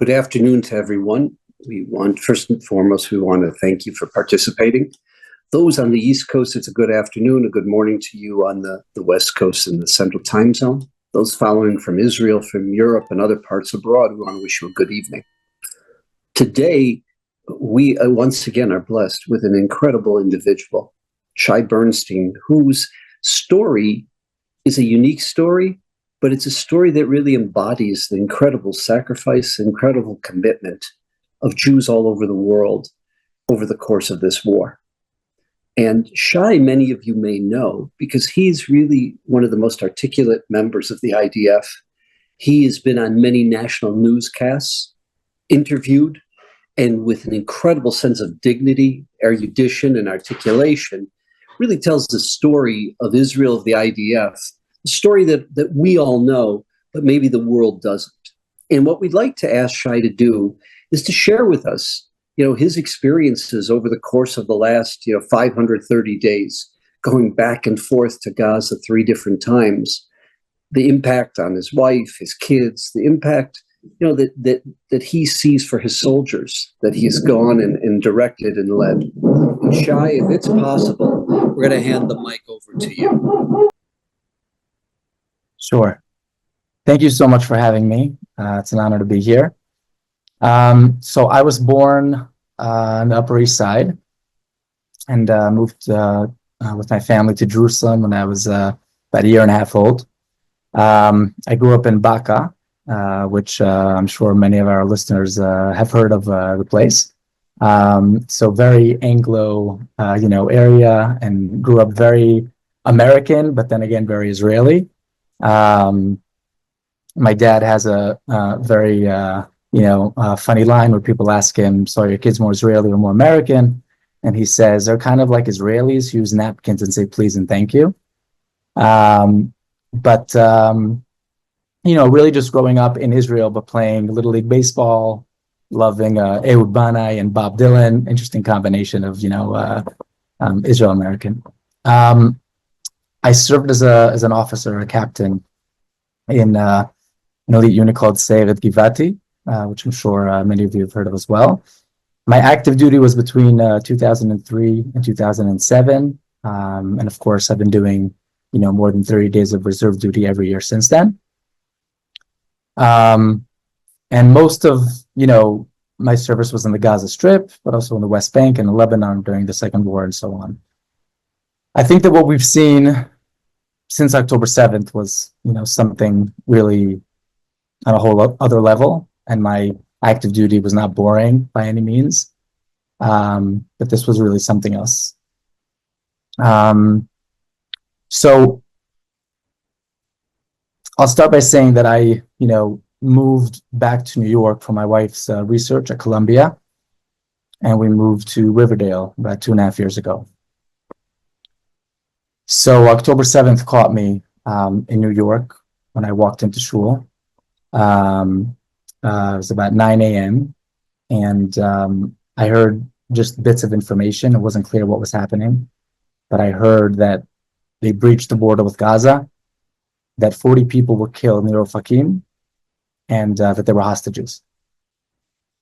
Good afternoon to everyone. First and foremost, we want to thank you for participating. Those on the East Coast, it's a good afternoon, a good morning to you on the West Coast in the Central Time Zone. Those following from Israel, from Europe, and other parts abroad, we want to wish you a good evening. Today, we once again are blessed with an incredible individual, Shai Bernstein, whose story is a unique story, but it's a story that really embodies the incredible sacrifice, incredible commitment of Jews all over the world over the course of this war. And Shai, many of you may know, because he's really one of the most articulate members of the IDF. He has been on many national newscasts, interviewed, and with an incredible sense of dignity, erudition, and articulation, really tells the story of Israel, of the IDF, a story that we all know, but maybe the world doesn't. And what we'd like to ask Shai to do is to share with us, his experiences over the course of the last, 530 days, going back and forth to Gaza 3 different times, the impact on his wife, his kids, the impact, that he sees for his soldiers, that he has gone and directed and led. And Shai, if it's possible, we're going to hand the mic over to you. Sure. Thank you so much for having me. It's an honor to be here. So I was born on the Upper East Side and moved with my family to Jerusalem when I was about a year and a half old. I grew up in Baka, which I'm sure many of our listeners have heard of the place. So very Anglo, area, and grew up very American, but then again, very Israeli. My dad has a very, funny line where people ask him, so are your kids more Israeli or more American? And he says, they're kind of like Israelis who use napkins and say please and thank you. Really just growing up in Israel, but playing Little League Baseball, loving Ehud Banai and Bob Dylan, interesting combination of, Israel American. I served as an officer, a captain in an elite unit called Givati, which I'm sure many of you have heard of as well. My active duty was between 2003 and 2007. And of course, I've been doing, more than 30 days of reserve duty every year since then. And most of, my service was in the Gaza Strip, but also in the West Bank and Lebanon during the Second War and so on. I think that what we've seen since October 7th was, something really on a whole other level. And my active duty was not boring by any means. But this was really something else. So I'll start by saying that I, moved back to New York for my wife's research at Columbia. And we moved to Riverdale about 2.5 years ago. So October 7th caught me in New York when I walked into shul. It was about 9 a.m. And I heard just bits of information. It wasn't clear what was happening. But I heard that they breached the border with Gaza, that 40 people were killed near Ofakim, and that there were hostages.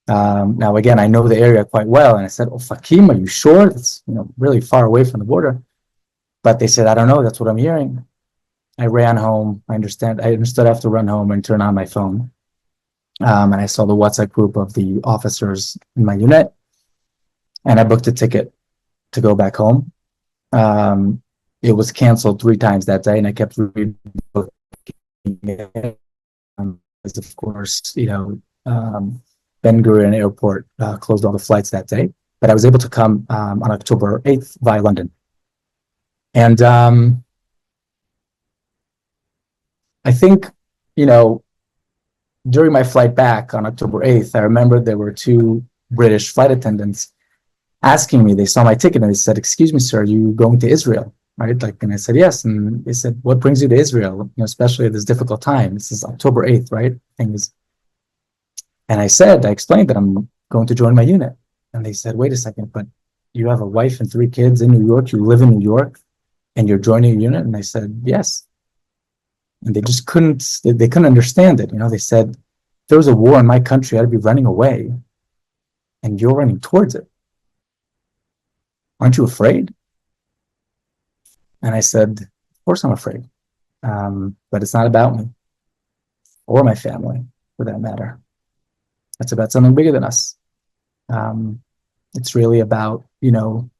Now, again, I know the area quite well. And I said, Ofakim, are you sure? It's really far away from the border. But they said, I don't know, that's what I'm hearing. I ran home. I understood I have to run home and turn on my phone. And I saw the WhatsApp group of the officers in my unit. And I booked a ticket to go back home. It was canceled 3 times that day, and I kept rebooking it. Because of course, Ben Gurion Airport closed all the flights that day. But I was able to come on October 8th via London. And I think, during my flight back on October 8th, I remember there were 2 British flight attendants asking me. They saw my ticket and they said, excuse me, sir, are you going to Israel? Right? And I said, yes. And they said, what brings you to Israel? Especially at this difficult time. This is October 8th, right? And I explained that I'm going to join my unit. And they said, wait a second, but you have a wife and 3 kids in New York. You live in New York. And you're joining a unit? And I said, yes. And they just couldn't understand it. They said, there was a war in my country, I'd be running away, and you're running towards it. Aren't you afraid? And I said, of course I'm afraid. But it's not about me or my family, for that matter. It's about something bigger than us. It's really about, the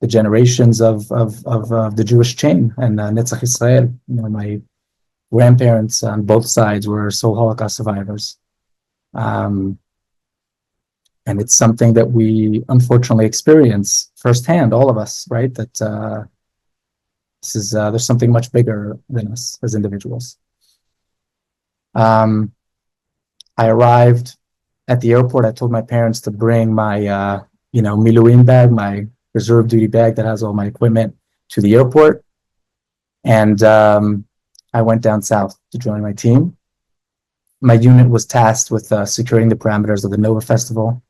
generations of the Jewish chain and Netzach Israel. My grandparents on both sides were sole Holocaust survivors. And it's something that we unfortunately experience firsthand, all of us, right? That there's something much bigger than us as individuals. I arrived at the airport. I told my parents to bring my, miluim bag, my reserve duty bag that has all my equipment, to the airport. And I went down south to join my team. My unit was tasked with securing the parameters of the Nova Festival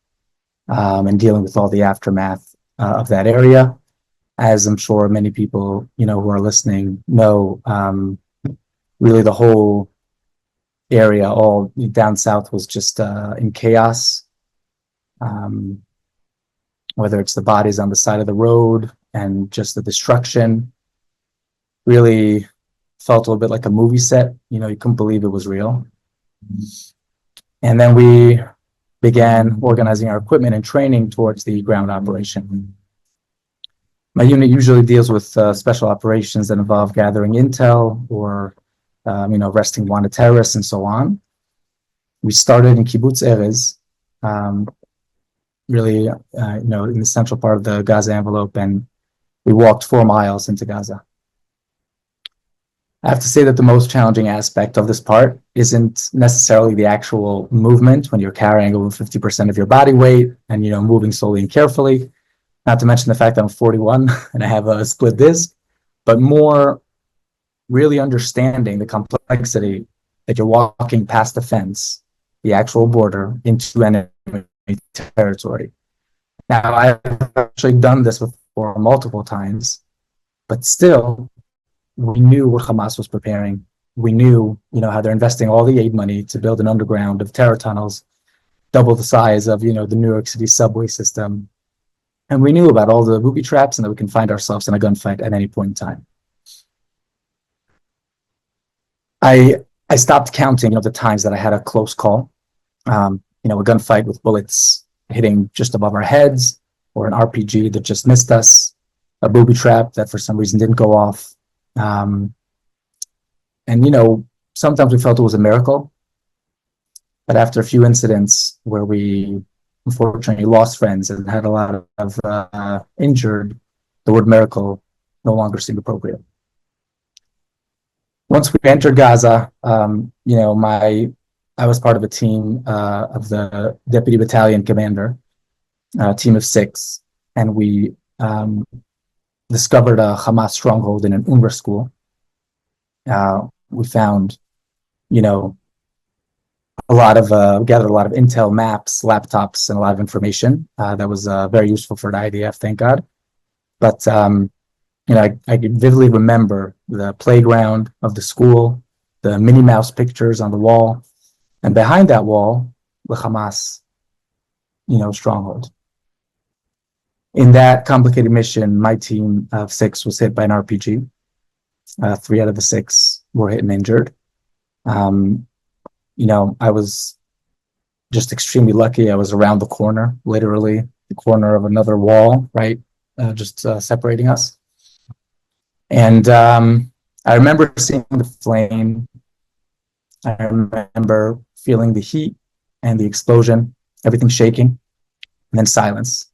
and dealing with all the aftermath of that area. As I'm sure many people, who are listening know, really the whole area, all down south, was just in chaos. Whether it's the bodies on the side of the road and just the destruction, really felt a little bit like a movie set. You couldn't believe it was real. And then we began organizing our equipment and training towards the ground operation. My unit usually deals with special operations that involve gathering intel or, arresting wanted terrorists and so on. We started in kibbutz Erez, really, in the central part of the Gaza envelope, and we walked 4 miles into Gaza. I have to say that the most challenging aspect of this part isn't necessarily the actual movement when you're carrying over 50% of your body weight and, moving slowly and carefully. Not to mention the fact that I'm 41 and I have a split disc, but more really understanding the complexity that you're walking past the fence, the actual border, into enemy territory. Now, I've actually done this before multiple times, but still, we knew what Hamas was preparing. We knew, how they're investing all the aid money to build an underground of terror tunnels, double the size of, the New York City subway system. And we knew about all the booby traps and that we can find ourselves in a gunfight at any point in time. I stopped counting, the times that I had a close call, a gunfight with bullets hitting just above our heads, or an RPG that just missed us, a booby trap that for some reason didn't go off. And, sometimes we felt it was a miracle. But after a few incidents where we unfortunately lost friends and had a lot of injured, the word miracle no longer seemed appropriate. Once we entered Gaza, I was part of a team of the deputy battalion commander, a team of 6, and we discovered a Hamas stronghold in an UNRWA school. We found, gathered a lot of intel, maps, laptops, and a lot of information that was very useful for the IDF, thank God. But I could vividly remember the playground of the school, the Minnie Mouse pictures on the wall, and behind that wall, the Hamas, stronghold. In that complicated mission, my team of 6 was hit by an RPG. 3 out of the 6 were hit and injured. I was just extremely lucky. I was around the corner, literally the corner of another wall, right? Just separating us. And I remember seeing the flame. I remember feeling the heat and the explosion, everything shaking, and then silence.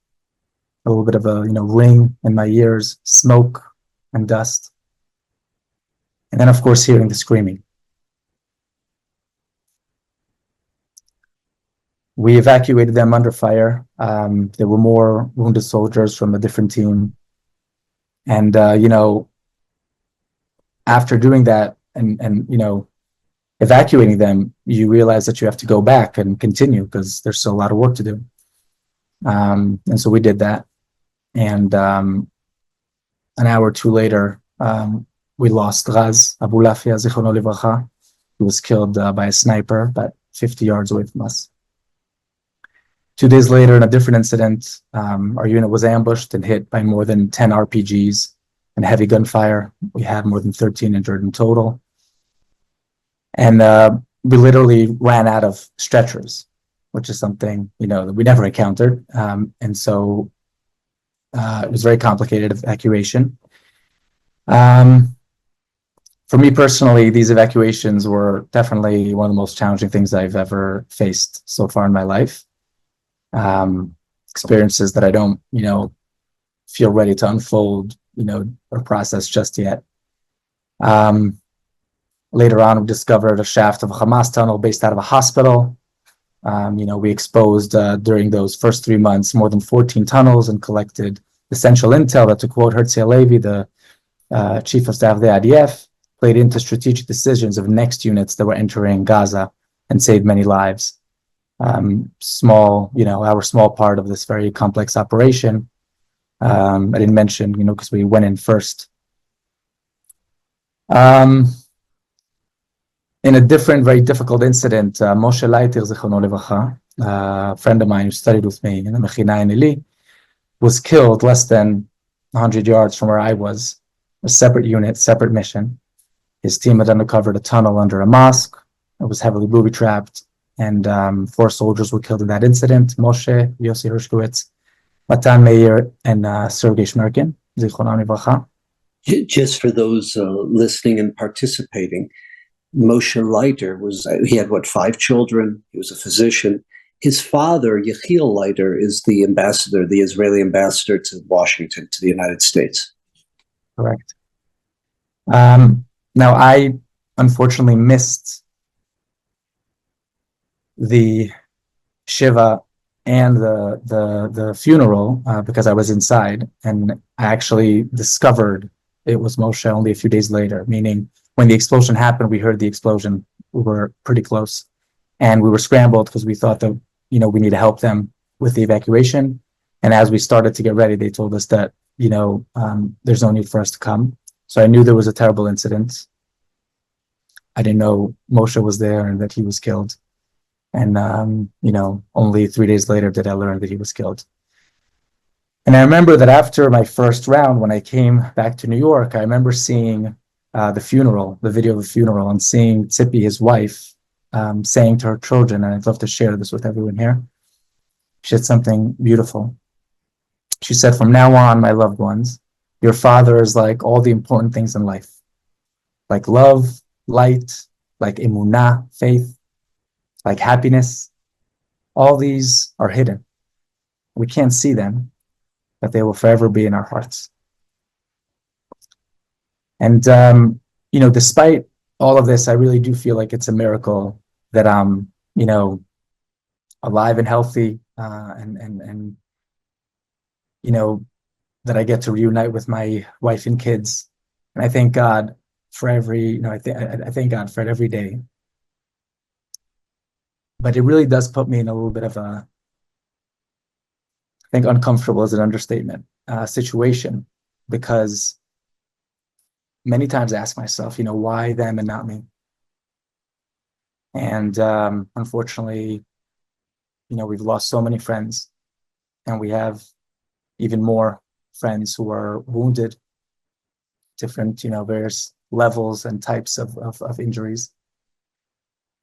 A little bit of a ring in my ears, smoke and dust. And then, of course, hearing the screaming. We evacuated them under fire. There were more wounded soldiers from a different team. And, after doing that and evacuating them, you realize that you have to go back and continue because there's still a lot of work to do. And so we did that. And an hour or two later, we lost Raz Abulafia, Zichrono Livracha. He was killed by a sniper about 50 yards away from us. 2 days later, in a different incident, our unit was ambushed and hit by more than 10 RPGs and heavy gunfire. We had more than 13 injured in total. And we literally ran out of stretchers, which is something, that we never encountered. And so it was very complicated evacuation. For me personally, these evacuations were definitely one of the most challenging things I've ever faced so far in my life. Experiences that I don't, feel ready to unfold, or process just yet. Later on, we discovered a shaft of a Hamas tunnel based out of a hospital. We exposed during those first 3 months more than 14 tunnels and collected essential intel that, to quote Herzl Halevi, the chief of staff of the IDF, played into strategic decisions of next units that were entering Gaza and saved many lives. Our small part of this very complex operation. I didn't mention, because we went in first. In a different, very difficult incident, Moshe Leiter, zichrono levacha, a friend of mine who studied with me in the Mechina in Eli, was killed less than 100 yards from where I was, a separate unit, separate mission. His team had uncovered a tunnel under a mosque. It was heavily booby-trapped, and 4 soldiers were killed in that incident: Moshe, Yossi Hershkowitz, Matan Meir, and Sergei Shmerkin, zichrono levacha. Just for those listening and participating, Moshe Leiter he had 5 children. He was a physician. His father, Yechiel Leiter, is the ambassador, the Israeli ambassador to Washington, to the United States. Correct. Now, I unfortunately missed the Shiva and the funeral because I was inside, and I actually discovered it was Moshe only a few days later, meaning when the explosion happened, we heard the explosion. We were pretty close, and we were scrambled because we thought that, we need to help them with the evacuation. And as we started to get ready, they told us that, there's no need for us to come. So I knew there was a terrible incident. I didn't know Moshe was there and that he was killed. And, only 3 days later did I learn that he was killed. And I remember that after my first round, when I came back to New York, I remember seeing the video of the funeral, and seeing Tzipi, his wife, saying to her children, and I'd love to share this with everyone here. She said something beautiful. She said, "From now on, my loved ones, your father is like all the important things in life, like love, light, like emunah, faith, like happiness. All these are hidden. We can't see them, but they will forever be in our hearts." And, despite all of this, I really do feel like it's a miracle that I'm, alive and healthy, and that I get to reunite with my wife and kids. And I thank God for I thank God for it every day. But it really does put me in a little bit of I think uncomfortable is an understatement, situation, because many times I ask myself, why them and not me? And unfortunately, we've lost so many friends, and we have even more friends who are wounded, different, various levels and types of injuries.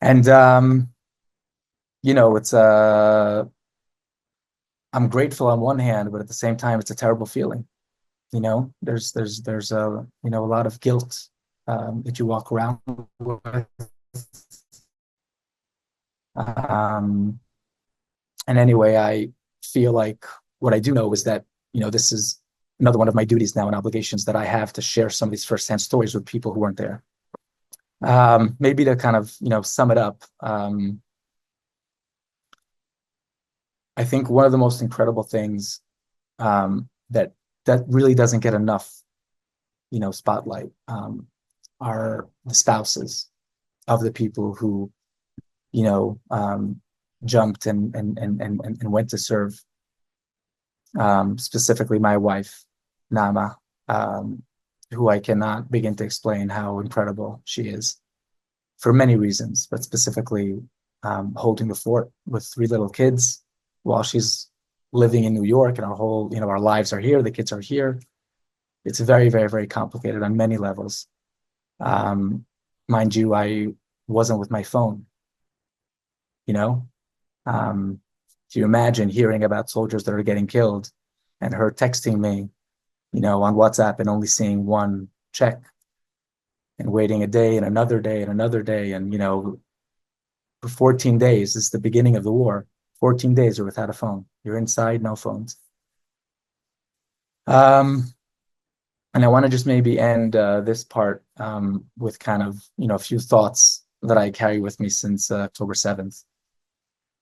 And, it's I'm grateful on one hand, but at the same time, it's a terrible feeling. There's a lot of guilt that you walk around with. And anyway, I feel like what I do know is that, this is another one of my duties now and obligations that I have to share some of these firsthand stories with people who weren't there. Maybe to kind of, sum it up, I think one of the most incredible things that really doesn't get enough, spotlight, are the spouses of the people who, jumped and went to serve. Specifically, my wife, Nama, who I cannot begin to explain how incredible she is. for many reasons, but specifically holding the fort with 3 little kids while she's living in New York, and our lives are here, the kids are here. It's very, very, very complicated on many levels. Mind you, I wasn't with my phone, Can you imagine hearing about soldiers that are getting killed and her texting me, on WhatsApp and only seeing one check and waiting a day and another day and another day. And, for 14 days, this is the beginning of the war. 14 days you're without a phone. You're inside, no phones. And I want to just maybe end this part with kind of, a few thoughts that I carry with me since October 7th.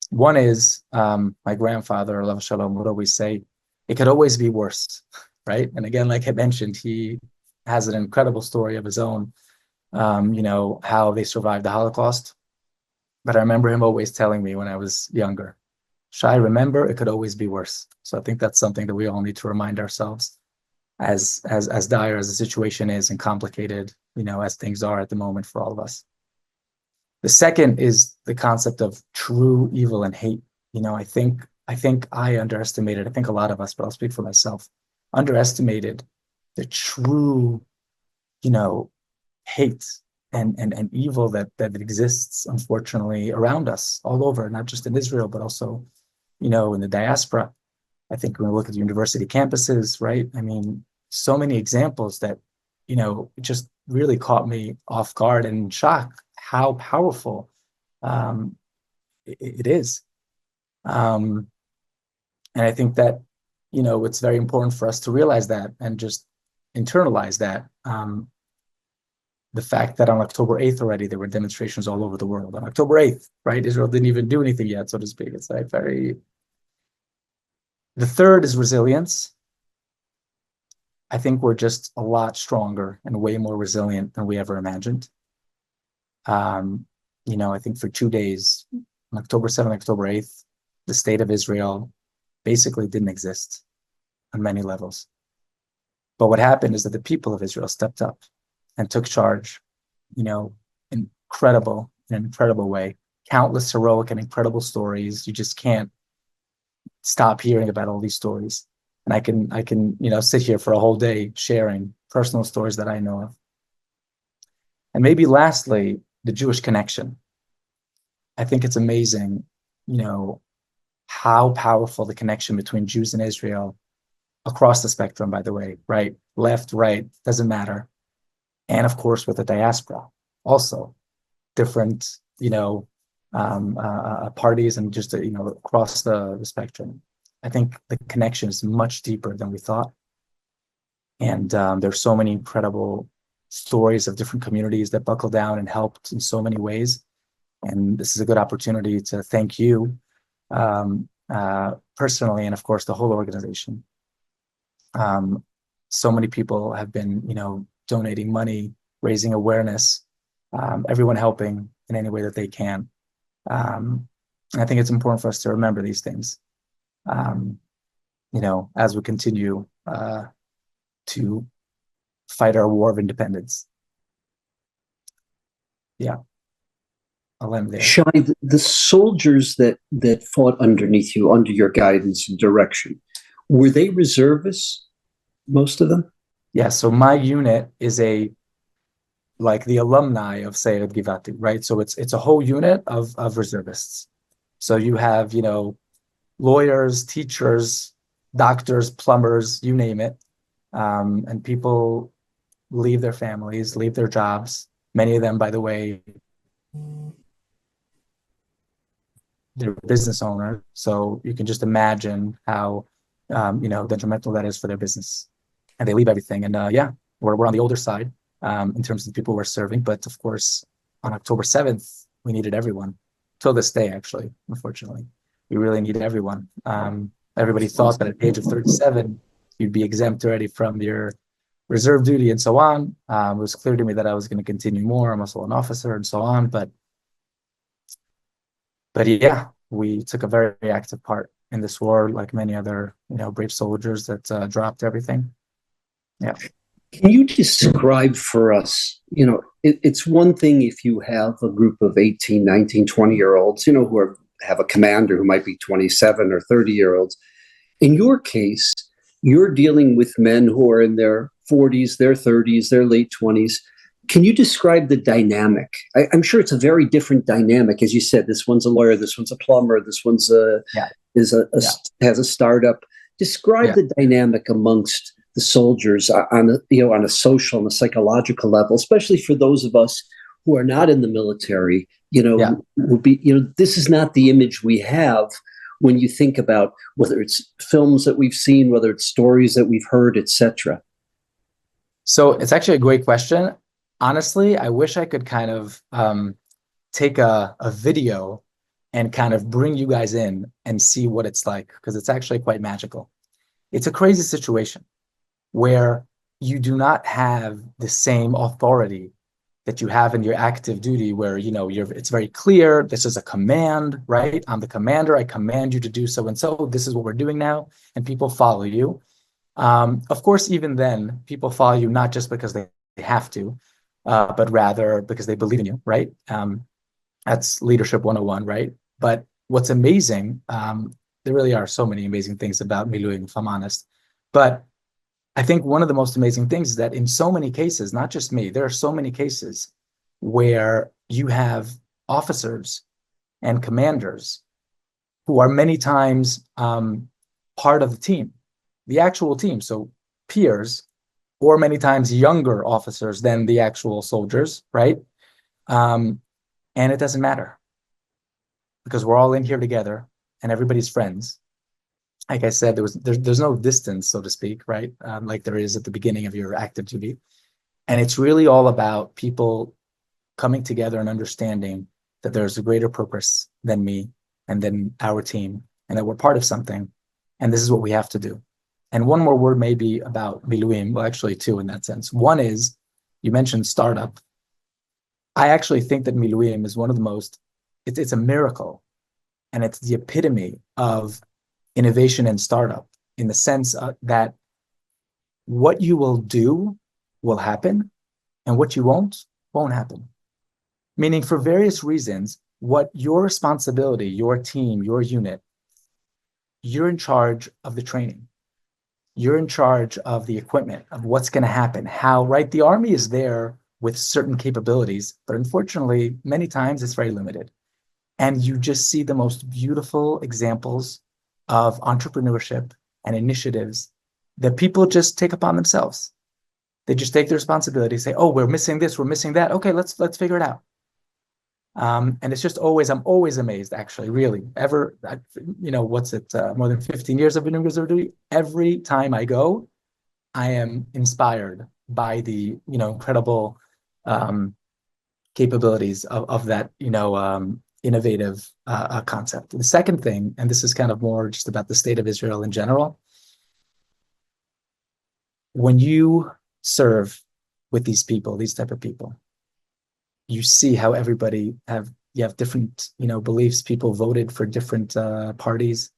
One is my grandfather, Alav Shalom, would always say, it could always be worse, right? And again, like I mentioned, he has an incredible story of his own, how they survived the Holocaust. But I remember him always telling me when I was younger, Shai, remember, it could always be worse. So I think that's something that we all need to remind ourselves as dire as the situation is and complicated, as things are at the moment for all of us. The second is the concept of true evil and hate. I think I underestimated, I think a lot of us, but I'll speak for myself, underestimated the true, hate and evil that exists, unfortunately, around us all over, not just in Israel, but also, in the diaspora. I think when we look at the university campuses, right? I mean, so many examples that, it just really caught me off guard and in shock how powerful it is. And I think that, it's very important for us to realize that and just internalize that. The fact that on October 8th already, there were demonstrations all over the world. On October 8th, right? Israel didn't even do anything yet, so to speak. It's like very... The third is resilience. I think we're just a lot stronger and way more resilient than we ever imagined. I think for 2 days, on October 7th, October 8th, the state of Israel basically didn't exist on many levels. But what happened is that the people of Israel stepped up and took charge, in an incredible way. Countless heroic and incredible stories. You just can't stop hearing about all these stories. And I can sit here for a whole day sharing personal stories that I know of. And maybe lastly, the Jewish connection. I think it's amazing, how powerful the connection between Jews and Israel across the spectrum, by the way, right? Left, right, doesn't matter. And of course, with the diaspora, also different, parties and just, across the spectrum. I think the connection is much deeper than we thought. And there's so many incredible stories of different communities that buckled down and helped in so many ways. And this is a good opportunity to thank you personally, and of course, the whole organization. So many people have been, donating money, raising awareness, everyone helping in any way that they can. I think it's important for us to remember these things, as we continue to fight our war of independence. Yeah, I'll end there. Shai, the soldiers that fought underneath you, under your guidance and direction, were they reservists, most of them? Yeah, so my unit is like the alumni of Sayed Givati, right? So it's a whole unit of reservists. So you have, lawyers, teachers, doctors, plumbers, you name it. And people leave their families, leave their jobs. Many of them, by the way, they're business owners. So you can just imagine how, detrimental that is for their business. And they leave everything. And we're on the older side in terms of the people we're serving. But of course, on October 7th, we needed everyone. Till this day, actually, unfortunately. We really need everyone. Everybody thought that at the age of 37, you'd be exempt already from your reserve duty and so on. It was clear to me that I was going to continue more. I'm also an officer and so on. But yeah, we took a very active part in this war, like many other, brave soldiers that dropped everything. Yeah. Can you describe for us, it's one thing if you have a group of 18, 19, 20-year-olds, who have a commander who might be 27 or 30-year-olds. In your case, you're dealing with men who are in their 40s, their 30s, their late 20s. Can you describe the dynamic? I'm sure it's a very different dynamic. As you said, this one's a lawyer, this one's a plumber, this one's has a startup. Describe the dynamic amongst the soldiers on a social and a psychological level, especially for those of us who are not in the military. This is not the image we have when you think about whether it's films that we've seen, whether it's stories that we've heard, etc. So it's actually a great question. Honestly, I wish I could kind of take a video and kind of bring you guys in and see what it's like, because it's actually quite magical. It's a crazy situation where you do not have the same authority that you have in your active duty, where it's very clear, this is a command, right? I'm the commander, I command you to do so and so, this is what we're doing now, and people follow you. Of course, even then, people follow you not just because they have to, but rather because they believe in you, right? That's leadership 101, right? But what's amazing, there really are so many amazing things about Miluim, if I'm honest, but I think one of the most amazing things is that in so many cases, not just me, there are so many cases where you have officers and commanders who are many times part of the team, the actual team, so peers, or many times younger officers than the actual soldiers, right? And it doesn't matter because we're all in here together and everybody's friends. Like I said, there's no distance, so to speak, right? Like there is at the beginning of your active duty. And it's really all about people coming together and understanding that there's a greater purpose than me and than our team, and that we're part of something. And this is what we have to do. And one more word maybe about Miluim, well, actually two in that sense. One is, you mentioned startup. I actually think that Miluim is one of the most, it's a miracle. And it's the epitome of innovation and startup, in the sense that what you will do will happen and what you won't happen. Meaning, for various reasons, what your responsibility, your team, your unit, you're in charge of the training. You're in charge of the equipment, of what's going to happen, how, right? The army is there with certain capabilities, but unfortunately, many times it's very limited. And you just see the most beautiful examples of entrepreneurship and initiatives that people just take upon themselves. They just take the responsibility, say, oh, we're missing this, we're missing that. Okay, let's figure it out. And it's just I'm always amazed, actually, really. More than 15 years I've been in reserve duty. Every time I go, I am inspired by the, incredible capabilities of that, innovative concept. The second thing, and this is kind of more just about the state of Israel in general, when you serve with these people, these type of people, you see how everybody you have different, beliefs. People voted for different parties.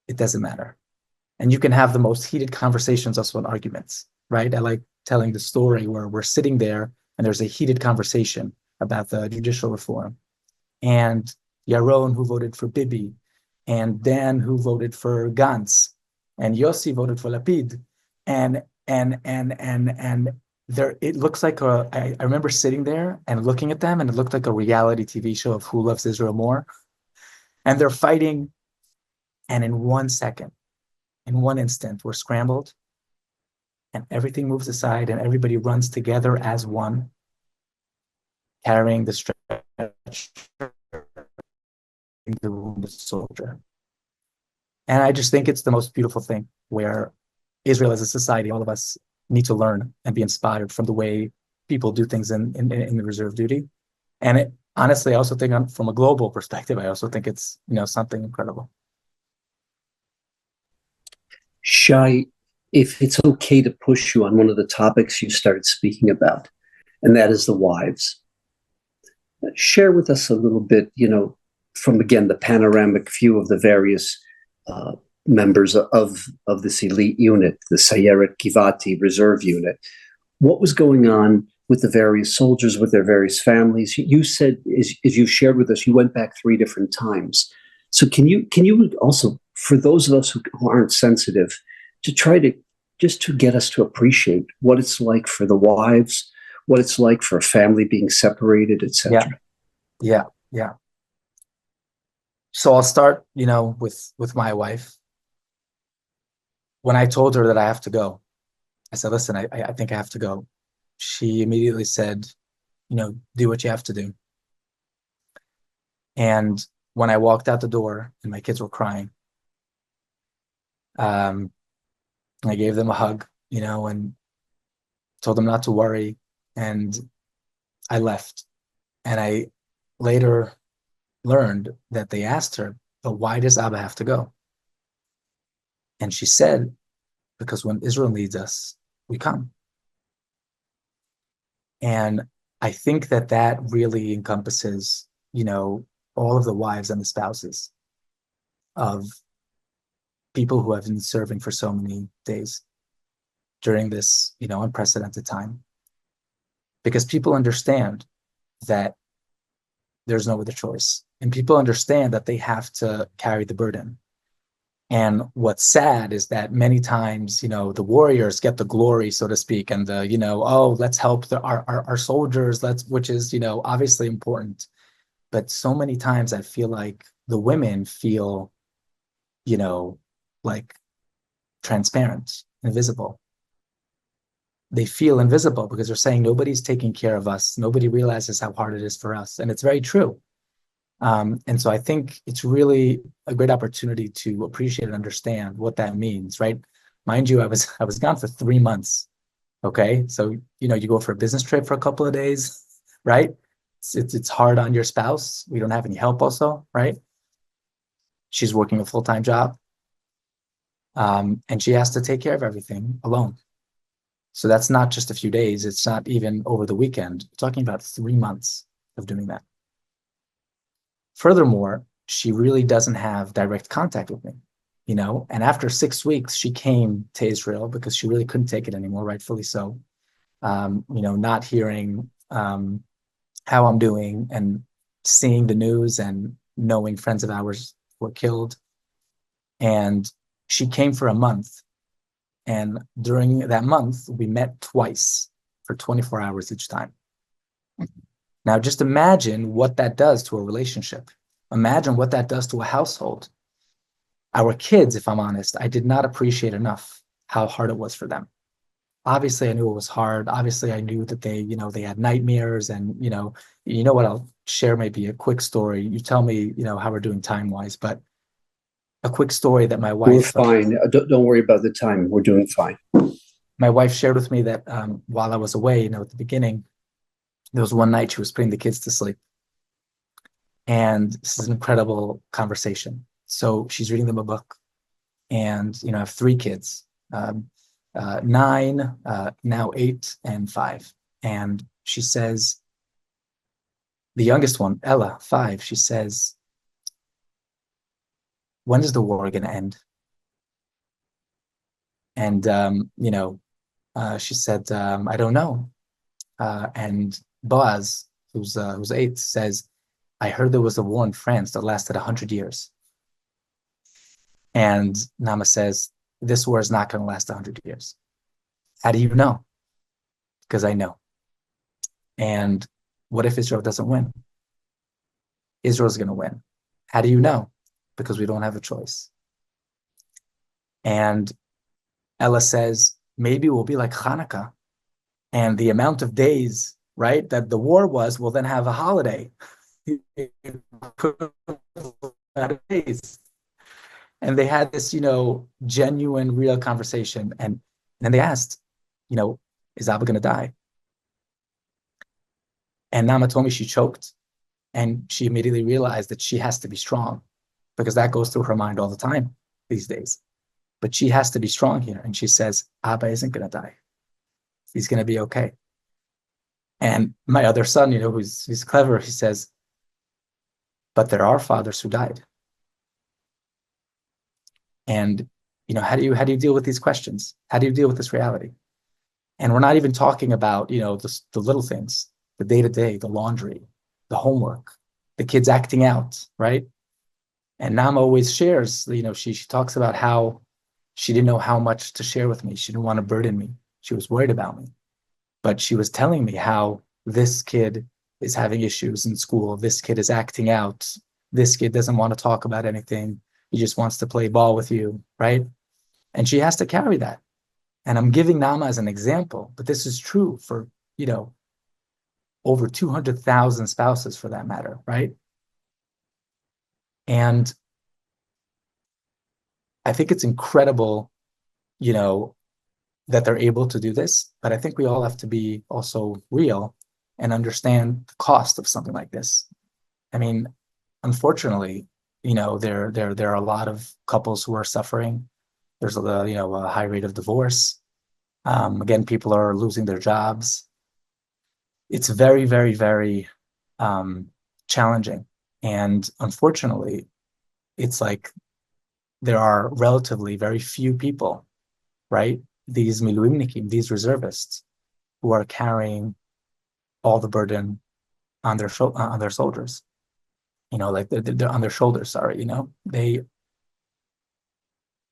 It doesn't matter. And you can have the most heated conversations also on arguments, right? I like telling the story where we're sitting there and there's a heated conversation about the judicial reform. And Yaron, who voted for Bibi, and Dan, who voted for Gantz, and Yossi voted for Lapid, and there, it looks like I remember sitting there and looking at them, and it looked like a reality TV show of who loves Israel more. And they're fighting, and in 1 second, in one instant, we're scrambled, and everything moves aside, and everybody runs together as one, carrying the stretch the wounded soldier. And I just think it's the most beautiful thing, where Israel as a society, all of us need to learn and be inspired from the way people do things in the reserve duty. And honestly, I also think from a global perspective, I also think it's, something incredible. Shai, if it's okay to push you on one of the topics you started speaking about, and that is the wives. Share with us a little bit, from, again, the panoramic view of the various members of this elite unit, the Sayeret Givati reserve unit. What was going on with the various soldiers, with their various families. You said, as you shared with us, you went back 3 different times. So can you also, for those of us who aren't sensitive, to try to just to get us to appreciate what it's like for the wives, what it's like for a family being separated, etc. Yeah. So I'll start, with my wife. When I told her that I have to go, I said, listen, I think I have to go. She immediately said, do what you have to do. And when I walked out the door and my kids were crying, I gave them a hug, and told them not to worry. And I left. And I later learned that they asked her, but why does Abba have to go? And she said, because when Israel needs us, we come. And I think that really encompasses, all of the wives and the spouses of people who have been serving for so many days during this, unprecedented time. Because people understand that there's no other choice. And people understand that they have to carry the burden. And what's sad is that many times, the warriors get the glory, so to speak, and the, let's help our soldiers, which is, obviously important. But so many times I feel like the women feel, like transparent, invisible. They feel invisible because they're saying nobody's taking care of us. Nobody realizes how hard it is for us. And it's very true. And so I think it's really a great opportunity to appreciate and understand what that means, right? Mind you, I was gone for 3 months. Okay. So, you go for a business trip for a couple of days, right? It's hard on your spouse. We don't have any help also, right? She's working a full-time job. And she has to take care of everything alone. So that's not just a few days. It's not even over the weekend. We're talking about 3 months of doing that. Furthermore, she really doesn't have direct contact with me, and after 6 weeks, she came to Israel because she really couldn't take it anymore, rightfully so. Not hearing how I'm doing and seeing the news and knowing friends of ours were killed. And she came for a month. And during that month, we met twice for 24 hours each time. Now, just imagine what that does to a relationship. Imagine what that does to a household. Our kids, if I'm honest, I did not appreciate enough how hard it was for them. Obviously, I knew it was hard. Obviously, I knew that they had nightmares, and what, I'll share maybe a quick story. You tell me, how we're doing time-wise, but a quick story that my wife... We're fine. Don't worry about the time. We're doing fine. My wife shared with me that while I was away, at the beginning, there was one night she was putting the kids to sleep. And this is an incredible conversation. So she's reading them a book. And, I have 3 kids, 9, now 8 and 5. And she says, the youngest one, Ella, 5, she says, when is the war going to end? And, she said, I don't know. And Boaz, who's 8, says, I heard there was a war in France that lasted 100 years. And Nama says, this war is not going to last 100 years. How do you know? Because I know. And what if Israel doesn't win? Israel's going to win. How do you know? Because we don't have a choice. And Ella says, maybe we'll be like Hanukkah. And the amount of days, right, that the war was, we'll then have a holiday. And they had this, genuine, real conversation. And then they asked, is Abba going to die? And Nama told me she choked. And she immediately realized that she has to be strong, because that goes through her mind all the time these days. But she has to be strong here. And she says, Abba isn't going to die. He's going to be okay. And my other son, who's clever, he says, but there are fathers who died. And, how do you deal with these questions? How do you deal with this reality? And we're not even talking about, the little things, the day-to-day, the laundry, the homework, the kids acting out, right? And Nam always shares, she talks about how she didn't know how much to share with me. She didn't want to burden me. She was worried about me. But she was telling me how this kid is having issues in school. This kid is acting out. This kid doesn't want to talk about anything. He just wants to play ball with you, right? And she has to carry that. And I'm giving Nama as an example, but this is true for, over 200,000 spouses for that matter, right? And I think it's incredible, that they're able to do this, but I think we all have to be also real and understand the cost of something like this. I mean, unfortunately, there are a lot of couples who are suffering. There's a high rate of divorce. Again, people are losing their jobs. It's very, very, very challenging. And unfortunately, it's like there are relatively very few people, right? These miluimnikim, these reservists, who are carrying all the burden on their soldiers. Like they're on their shoulders. Sorry, they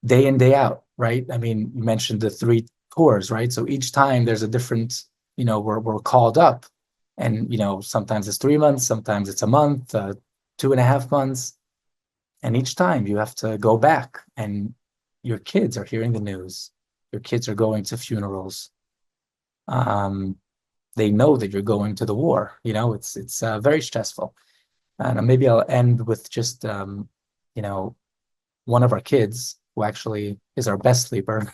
day in day out, right? I mean, you mentioned the 3 tours, right? So each time there's a different, we're called up, and sometimes it's 3 months, sometimes it's a month, 2.5 months, and each time you have to go back, and your kids are hearing the news. Your kids are going to funerals. They know that you're going to the war. It's very stressful. And maybe I'll end with just one of our kids, who actually is our best sleeper,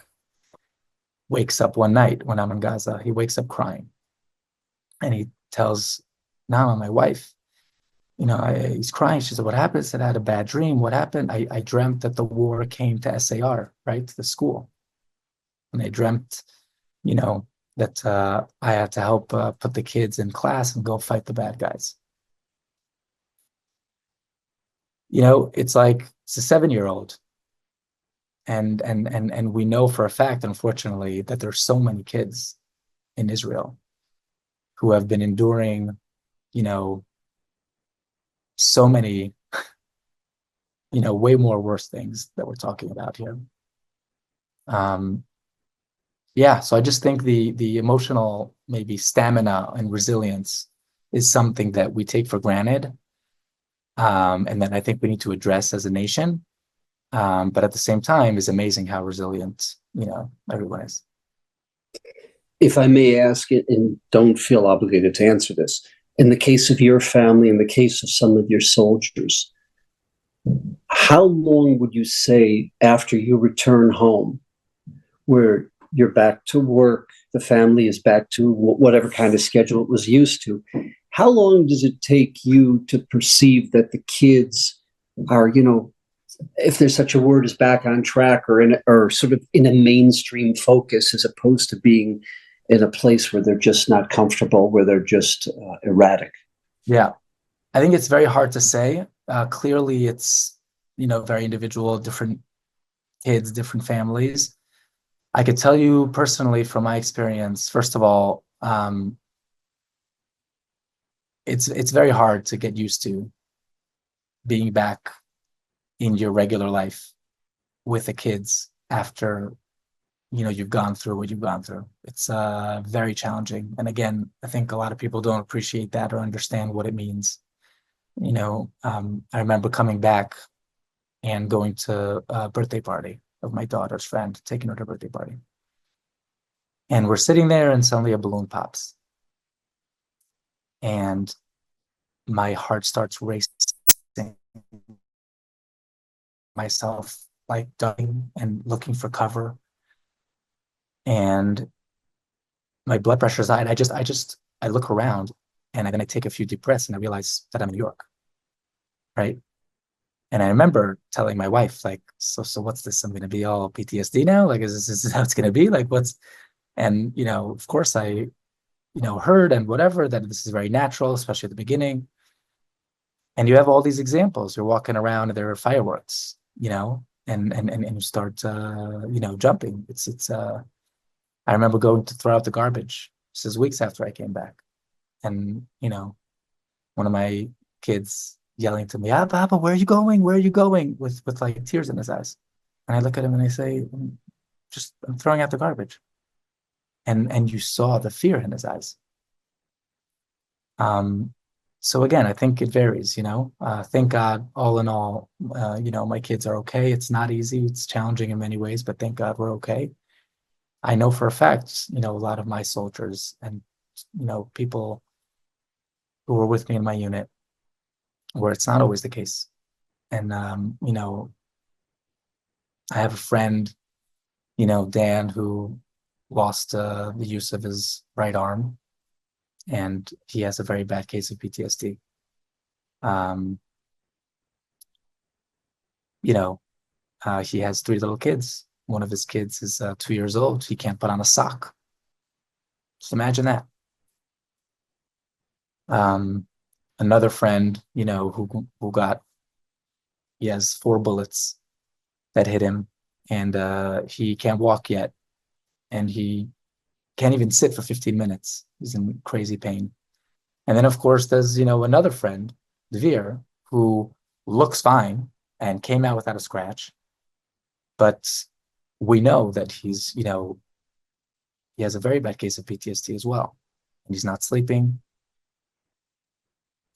wakes up one night when I'm in Gaza. He wakes up crying, and he tells Nama, my wife, he's crying. She said, "What happened?" I said, "I had a bad dream." "What happened?" I dreamt that the war came to SAR, right, to the school. And I dreamt, that I had to help put the kids in class and go fight the bad guys. It's like it's a 7-year-old, and we know for a fact, unfortunately, that there's so many kids in Israel who have been enduring, so many, way more worse things that we're talking about here. So I just think the emotional maybe stamina and resilience is something that we take for granted, and that I think we need to address as a nation. But at the same time, it's amazing how resilient, everyone is. If I may ask it, and don't feel obligated to answer this, in the case of your family, in the case of some of your soldiers, how long would you say after you return home, where you're back to work, the family is back to whatever kind of schedule it was used to, how long does it take you to perceive that the kids are, if there's such a word as back on track, or sort of in a mainstream focus, as opposed to being in a place where they're just not comfortable, where they're just erratic? Yeah, I think it's very hard to say. Clearly, it's, very individual, different kids, different families. I could tell you personally from my experience, first of all, it's very hard to get used to being back in your regular life with the kids after, you've gone through what you've gone through. It's very challenging. And again, I think a lot of people don't appreciate that or understand what it means. I remember coming back and going to a birthday party of my daughter's friend, taking her to a birthday party. And we're sitting there, and suddenly a balloon pops. And my heart starts racing, myself like ducking and looking for cover. And my blood pressure's high. And I look around, and then I take a few deep breaths, and I realize that I'm in New York. Right. And I remember telling my wife, like, so what's this? I'm going to be all PTSD now? Like, is this how it's going to be? Like, and, of course I, heard and whatever, that this is very natural, especially at the beginning. And you have all these examples. You're walking around, and there are fireworks, and you start, jumping. I remember going to throw out the garbage. This is weeks after I came back. And, one of my kids yelling to me, Abba, where are you going? Where are you going? With like tears in his eyes. And I look at him and I say, I'm throwing out the garbage. And you saw the fear in his eyes. So again, I think it varies, thank God, all in all, my kids are okay. It's not easy. It's challenging in many ways, but thank God we're okay. I know for a fact, a lot of my soldiers and, people who were with me in my unit where it's not always the case. And, I have a friend, Dan, who lost the use of his right arm, and he has a very bad case of PTSD. He has 3 little kids. One of his kids is 2 years old. He can't put on a sock. Just imagine that. Another friend, he has 4 bullets that hit him, and he can't walk yet, and he can't even sit for 15 minutes. He's in crazy pain. And then, of course, there's, another friend, Dvir, who looks fine and came out without a scratch. But we know that he has a very bad case of PTSD as well. And he's not sleeping.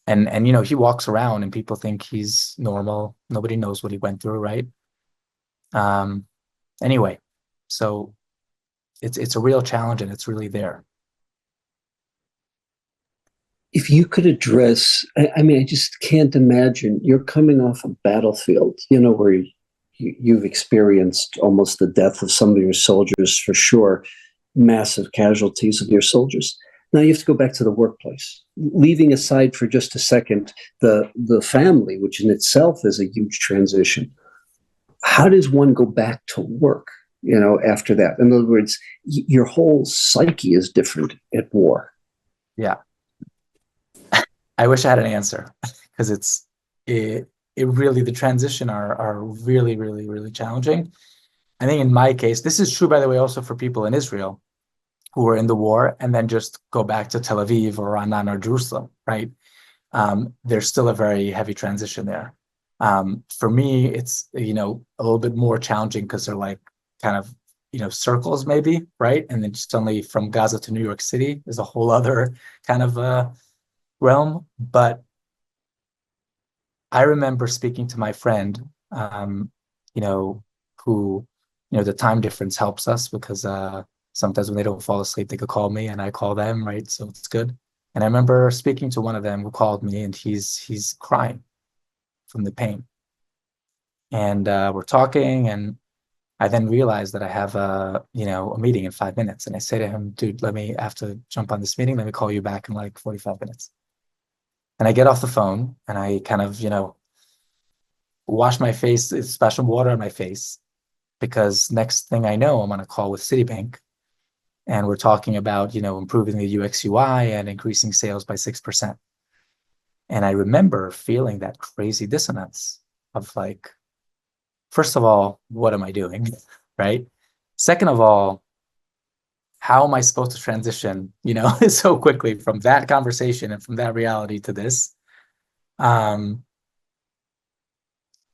And he walks around and people think he's normal. Nobody knows what he went through, right? Anyway, so it's a real challenge, and it's really there. If you could address, I just can't imagine you're coming off a battlefield, where you've experienced almost the death of some of your soldiers, for sure, massive casualties of your soldiers. Now you have to go back to the workplace, leaving aside for just a second the family, which in itself is a huge transition. How does one go back to work, after that? In other words, your whole psyche is different at war. Yeah. I wish I had an answer, because it really, the transition are really, really, really challenging. I think in my case, this is true, by the way, also for people in Israel who were in the war and then just go back to Tel Aviv or Ra'anana or Jerusalem, right? There's still a very heavy transition there. For me, it's, a little bit more challenging because they're like kind of, circles maybe, right? And then suddenly from Gaza to New York City is a whole other kind of realm. But I remember speaking to my friend, who, the time difference helps us because sometimes when they don't fall asleep, they could call me and I call them, right? So it's good. And I remember speaking to one of them who called me, and he's crying from the pain. And we're talking, and I then realized that I have a meeting in 5 minutes. And I say to him, dude, I have to jump on this meeting. Let me call you back in like 45 minutes. And I get off the phone and I kind of, wash my face, splash some water on my face, because next thing I know, I'm on a call with Citibank, and we're talking about, improving the UX UI and increasing sales by 6%. And I remember feeling that crazy dissonance of like, first of all, what am I doing, right? Second of all, how am I supposed to transition, so quickly from that conversation and from that reality to this? And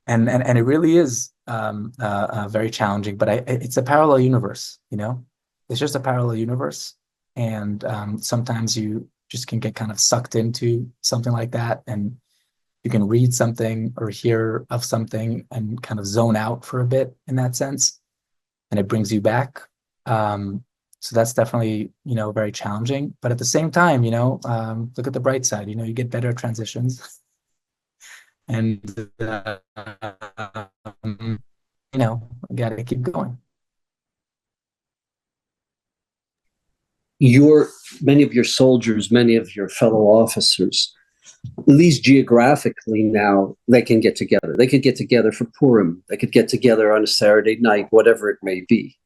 it really is very challenging, but it's a parallel universe, it's just a parallel universe. And sometimes you just can get kind of sucked into something like that, and you can read something or hear of something and kind of zone out for a bit in that sense, and it brings you back. So that's definitely, very challenging. But at the same time, look at the bright side. You get better transitions, and got to keep going. Many of your soldiers, many of your fellow officers, at least geographically now, they can get together. They could get together for Purim. They could get together on a Saturday night, whatever it may be.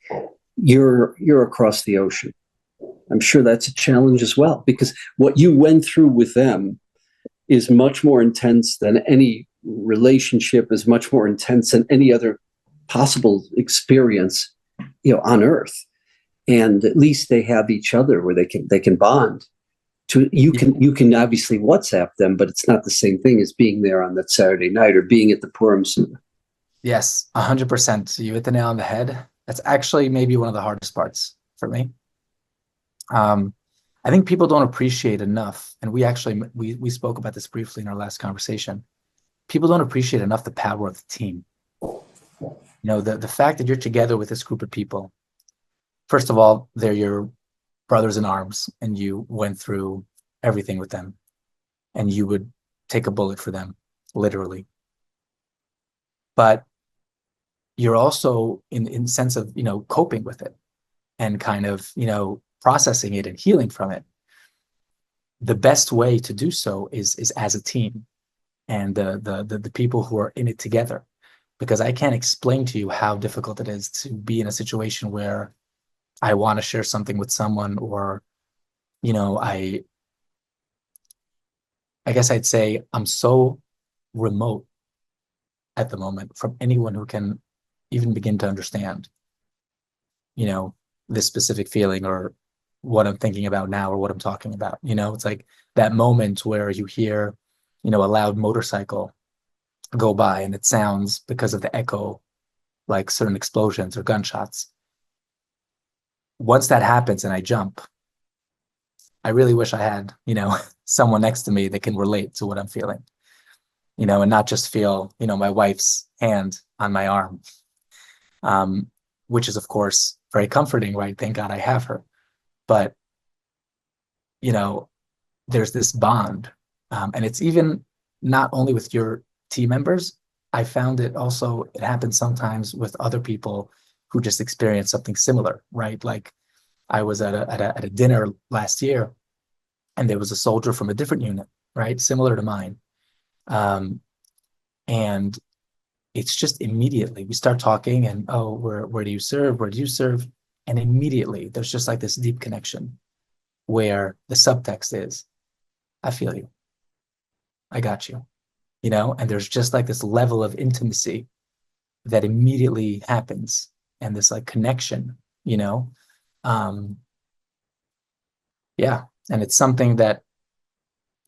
You're across the ocean. I'm sure that's a challenge as well, because what you went through with them is much more intense than any relationship, is much more intense than any other possible experience, on Earth. and at least they have each other where they can bond. You can obviously WhatsApp them, but it's not the same thing as being there on that Saturday night or being at the Purim Suda. Yes, 100%. You hit the nail on the head. That's actually maybe one of the hardest parts for me. I think people don't appreciate enough, and we spoke about this briefly in our last conversation. People don't appreciate enough the power of the team. The fact that you're together with this group of people. First of all, they're your brothers in arms, and you went through everything with them, and you would take a bullet for them, literally. But you're also in sense of, coping with it and kind of, processing it and healing from it. The best way to do so is as a team and the people who are in it together, because I can't explain to you how difficult it is to be in a situation where I want to share something with someone, or, I guess I'd say I'm so remote at the moment from anyone who can even begin to understand, this specific feeling or what I'm thinking about now or what I'm talking about. It's like that moment where you hear, a loud motorcycle go by and it sounds, because of the echo, like certain explosions or gunshots. Once that happens and I jump, I really wish I had, someone next to me that can relate to what I'm feeling, and not just feel, my wife's hand on my arm, which is, of course, very comforting, right? Thank God I have her. But, there's this bond. And it's even not only with your team members. I found it happens sometimes with other people who just experience something similar, right? Like I was at a dinner last year, and there was a soldier from a different unit, right? Similar to mine. And it's just immediately we start talking and, oh, where do you serve? Where do you serve? And immediately there's just like this deep connection where the subtext is, I feel you. I got you. And there's just like this level of intimacy that immediately happens, and this like connection, yeah. And it's something that,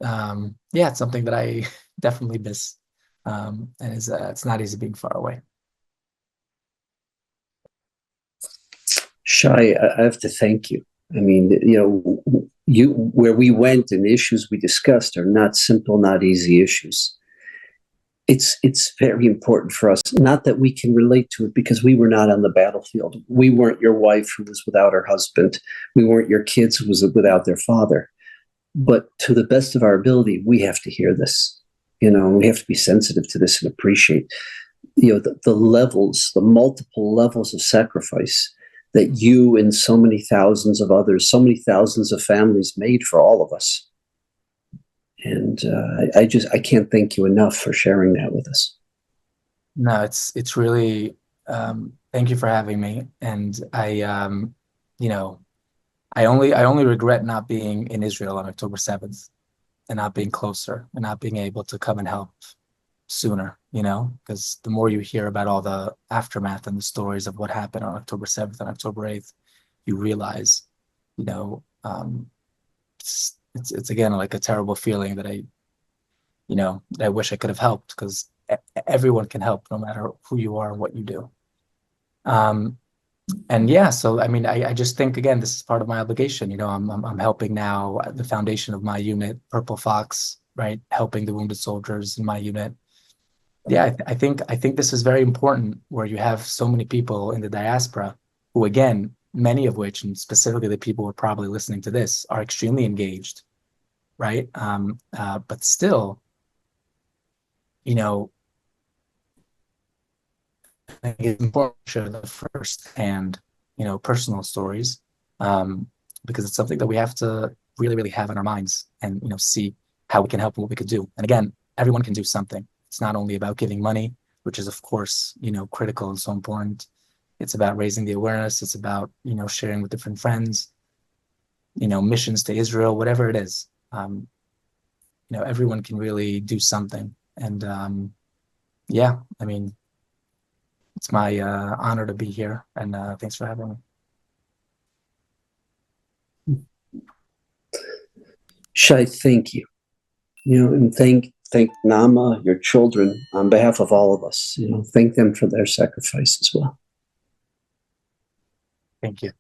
it's something that I definitely miss. And it's not easy being far away. Shai, I have to thank you. I mean, where we went and the issues we discussed are not simple, not easy issues. It's very important for us, not that we can relate to it because we were not on the battlefield. We weren't your wife who was without her husband. We weren't your kids who was without their father. But to the best of our ability, we have to hear this. We have to be sensitive to this and appreciate, the levels, the multiple levels of sacrifice that you and so many thousands of others, so many thousands of families made for all of us. And I can't thank you enough for sharing that with us. No, it's really, thank you for having me. And I only regret not being in Israel on October 7th and not being closer and not being able to come and help sooner, because the more you hear about all the aftermath and the stories of what happened on October 7th and October 8th, you realize, it's again like a terrible feeling that I wish I could have helped, because everyone can help no matter who you are and what you do. And yeah, so I mean, I just think, again, this is part of my obligation. I'm helping now the foundation of my unit, Purple Fox, right, helping the wounded soldiers in my unit. Yeah, I think this is very important, where you have so many people in the diaspora who, again, many of which, and specifically the people who are probably listening to this, are extremely engaged, right? But still, I think it's important to share the first-hand, personal stories, because it's something that we have to really, really have in our minds and, see how we can help and what we could do. And again, everyone can do something. It's not only about giving money, which is, of course, critical and so important. It's about raising the awareness. It's about, sharing with different friends, missions to Israel, whatever it is. Everyone can really do something. And yeah, I mean, it's my honor to be here, and thanks for having me. Shai, thank you. And thank Nama, your children, on behalf of all of us. Thank them for their sacrifice as well. Thank you.